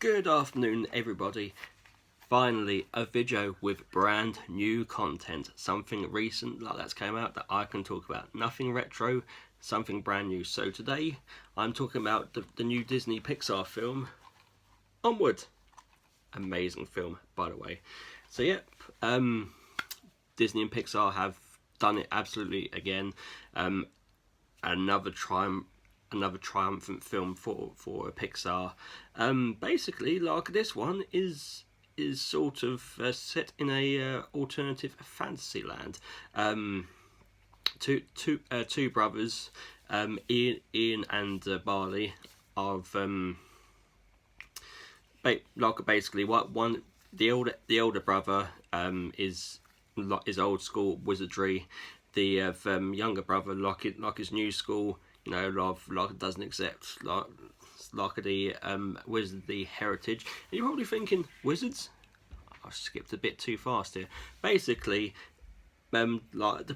Good afternoon, everybody. Finally, a video with brand new content. Something recent like that's came out that I can talk about. Nothing retro, something brand new. So today, I'm talking about the new Disney Pixar film, Onward. Amazing film, by the way. So yep, Disney and Pixar have done it absolutely again. Another triumphant film for Pixar. Basically, like this one is sort of set in a alternative fantasy land. Two brothers, Ian and Barley, of basically one the older brother is old school wizardry. The younger brother like his new school. You know, like doesn't accept like the wizardly heritage. And you're probably thinking, wizards? I skipped a bit too fast here. Basically, like the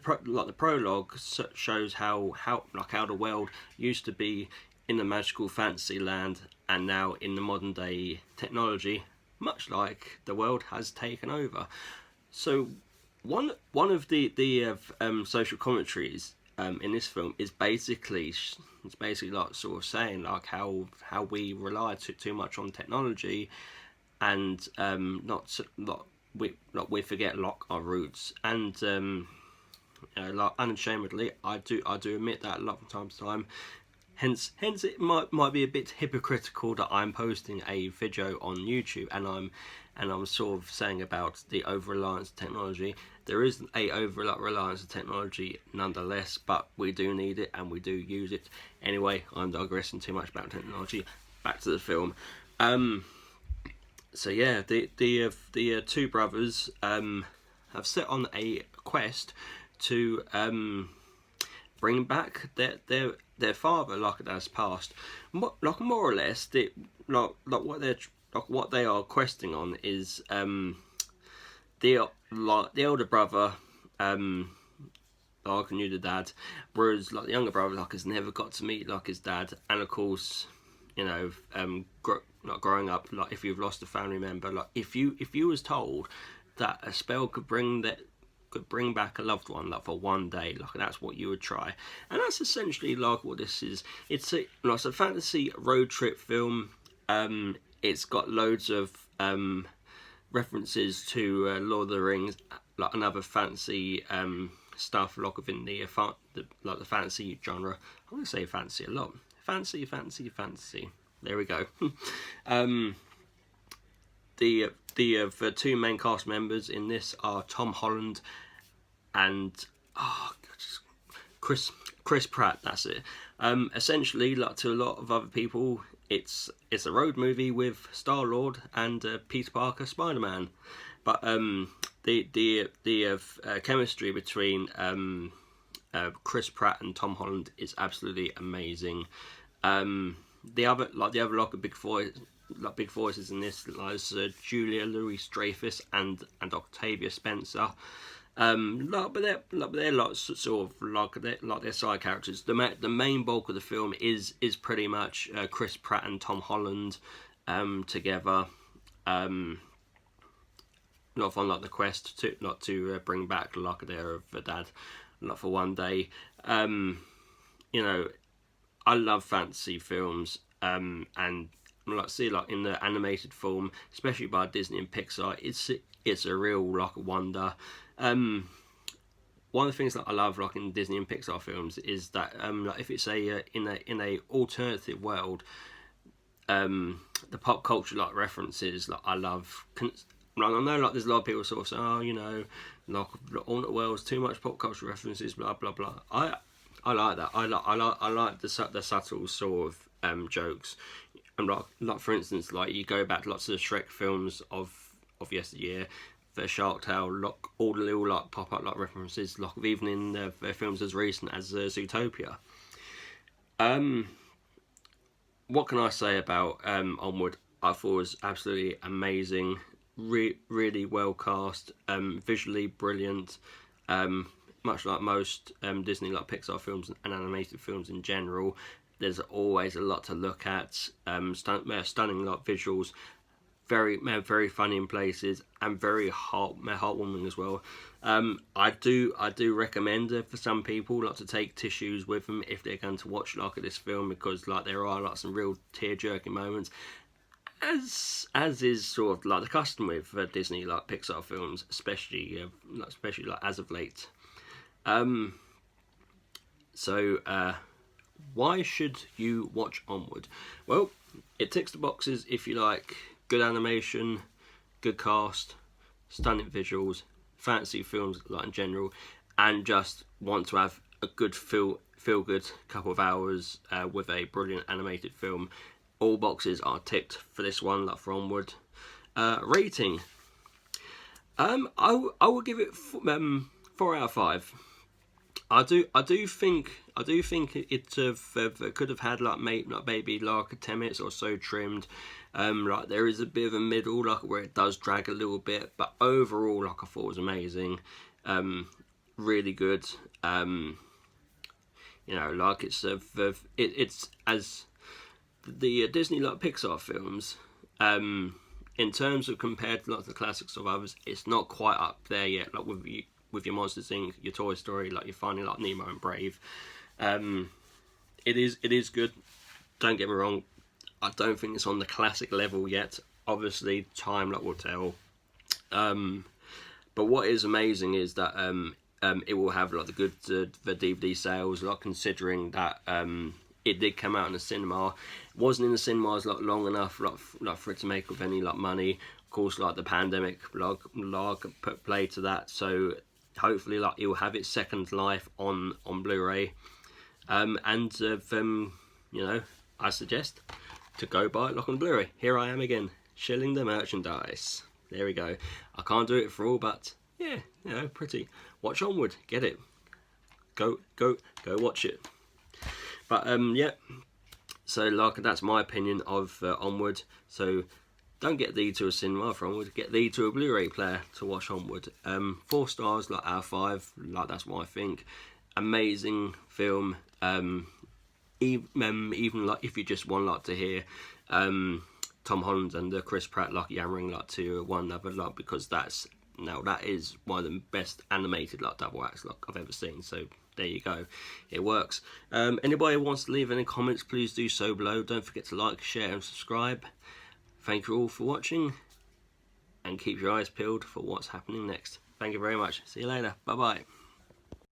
prologue shows how the world used to be in the magical fantasy land, and now in the modern day technology, much like the world has taken over. So one of the social commentaries in this film is basically like sort of saying like how we rely too much on technology, and we forget like our roots. And like unashamedly, I do admit that a lot from time to time. Hence it might be a bit hypocritical that I'm posting a video on YouTube and I'm sort of saying about the over-reliance of technology. There is a over-reliance of technology nonetheless, but we do need it and we do use it. Anyway, I'm digressing too much about technology. Back to the film. So yeah, the two brothers have set on a quest to bring back their father, like it has passed. Like more or less, what they are questing on is the older brother like knew the dad, whereas like the younger brother like has never got to meet like his dad. And of course, you know, growing up, like if you've lost a family member, like if you was told that a spell could bring back a loved one like for one day, like that's what you would try. And that's essentially like what this is. It's a fantasy road trip film. It's got loads of references to Lord of the Rings, like another fantasy stuff, like within the fantasy genre. I'm gonna say fantasy a lot. Fantasy. There we go. The two main cast members in this are Tom Holland and Chris Pratt. That's it. Essentially, like to a lot of other people, it's a road movie with Star-Lord and Peter Parker, Spider-Man. But the chemistry between Chris Pratt and Tom Holland is absolutely amazing. The other big voices in this, like Julia Louis-Dreyfus and Octavia Spencer. But they're like sort of like their side characters. The main bulk of the film is pretty much Chris Pratt and Tom Holland together. Not on like the quest to bring back like their dad, not for one day. You know, I love fantasy films, and like in the animated form, especially by Disney and Pixar, it's a real like wonder. One of the things that I love like in Disney and Pixar films is that like if it's in a alternative world, the pop culture like references like I love. Like, I know like there's a lot of people sort of say, oh, you know, like alternate worlds, too much pop culture references, blah blah blah. I like that. I like the subtle sort of jokes. And like for instance, like you go back to lots of the Shrek films of yesteryear, the Shark Tale, like all the little like pop up like references, like even in their films as recent as Zootopia. What can I say about Onward? I thought it was absolutely amazing. Really well cast, visually brilliant. Much like most Disney like Pixar films and animated films in general, there's always a lot to look at. Stunning like visuals, very funny in places, and very heartwarming as well. I do recommend for some people like to take tissues with them if they're going to watch like this film, because like there are like some real tear-jerking moments, as is sort of like the custom with Disney like Pixar films, especially like as of late. So why should you watch Onward? Well, it ticks the boxes if you like good animation, good cast, stunning visuals, fantasy films like in general, and just want to have a good feel good couple of hours with a brilliant animated film. All boxes are ticked for this one, like for Onward. Rating. I will give it 4 out of 5. I do think it could have had like maybe like 10 minutes or so trimmed. Like there is a bit of a middle like where it does drag a little bit, but overall like I thought it was amazing. Really good. You know, like it's as the Disney like Pixar films. In terms of compared to like the classics of others, it's not quite up there yet. Like with your Monsters Inc., your Toy Story, like you're finding like Nemo and Brave. It is good. Don't get me wrong. I don't think it's on the classic level yet. Obviously, time will tell. But what is amazing is that it will have like the good the DVD sales. Like considering that it did come out in the cinema, it wasn't in the cinemas like long enough like for it to make of any like money. Of course, like the pandemic put play to that. So hopefully, like it will have its second life on Blu-ray. You know, I suggest to go buy it like on Blu-ray. Here I am again, shilling the merchandise. There we go. I can't do it for all, but yeah, you know, pretty. Watch Onward, get it. Go watch it. But yeah. So like that's my opinion of Onward. So don't get thee to a cinema for Onward. Get thee to a Blu-ray player to watch Onward. 4 stars, like out of 5. Like that's what I think. Amazing film. Even like if you just want like to hear Tom Holland and Chris Pratt like yammering like to one another, like because that is one of the best animated like double acts like I've ever seen. So there you go, it works. Anybody who wants to leave any comments, please do so below. Don't forget to like, share and subscribe. Thank you all for watching, and keep your eyes peeled for what's happening next. Thank you very much. See you later. Bye bye.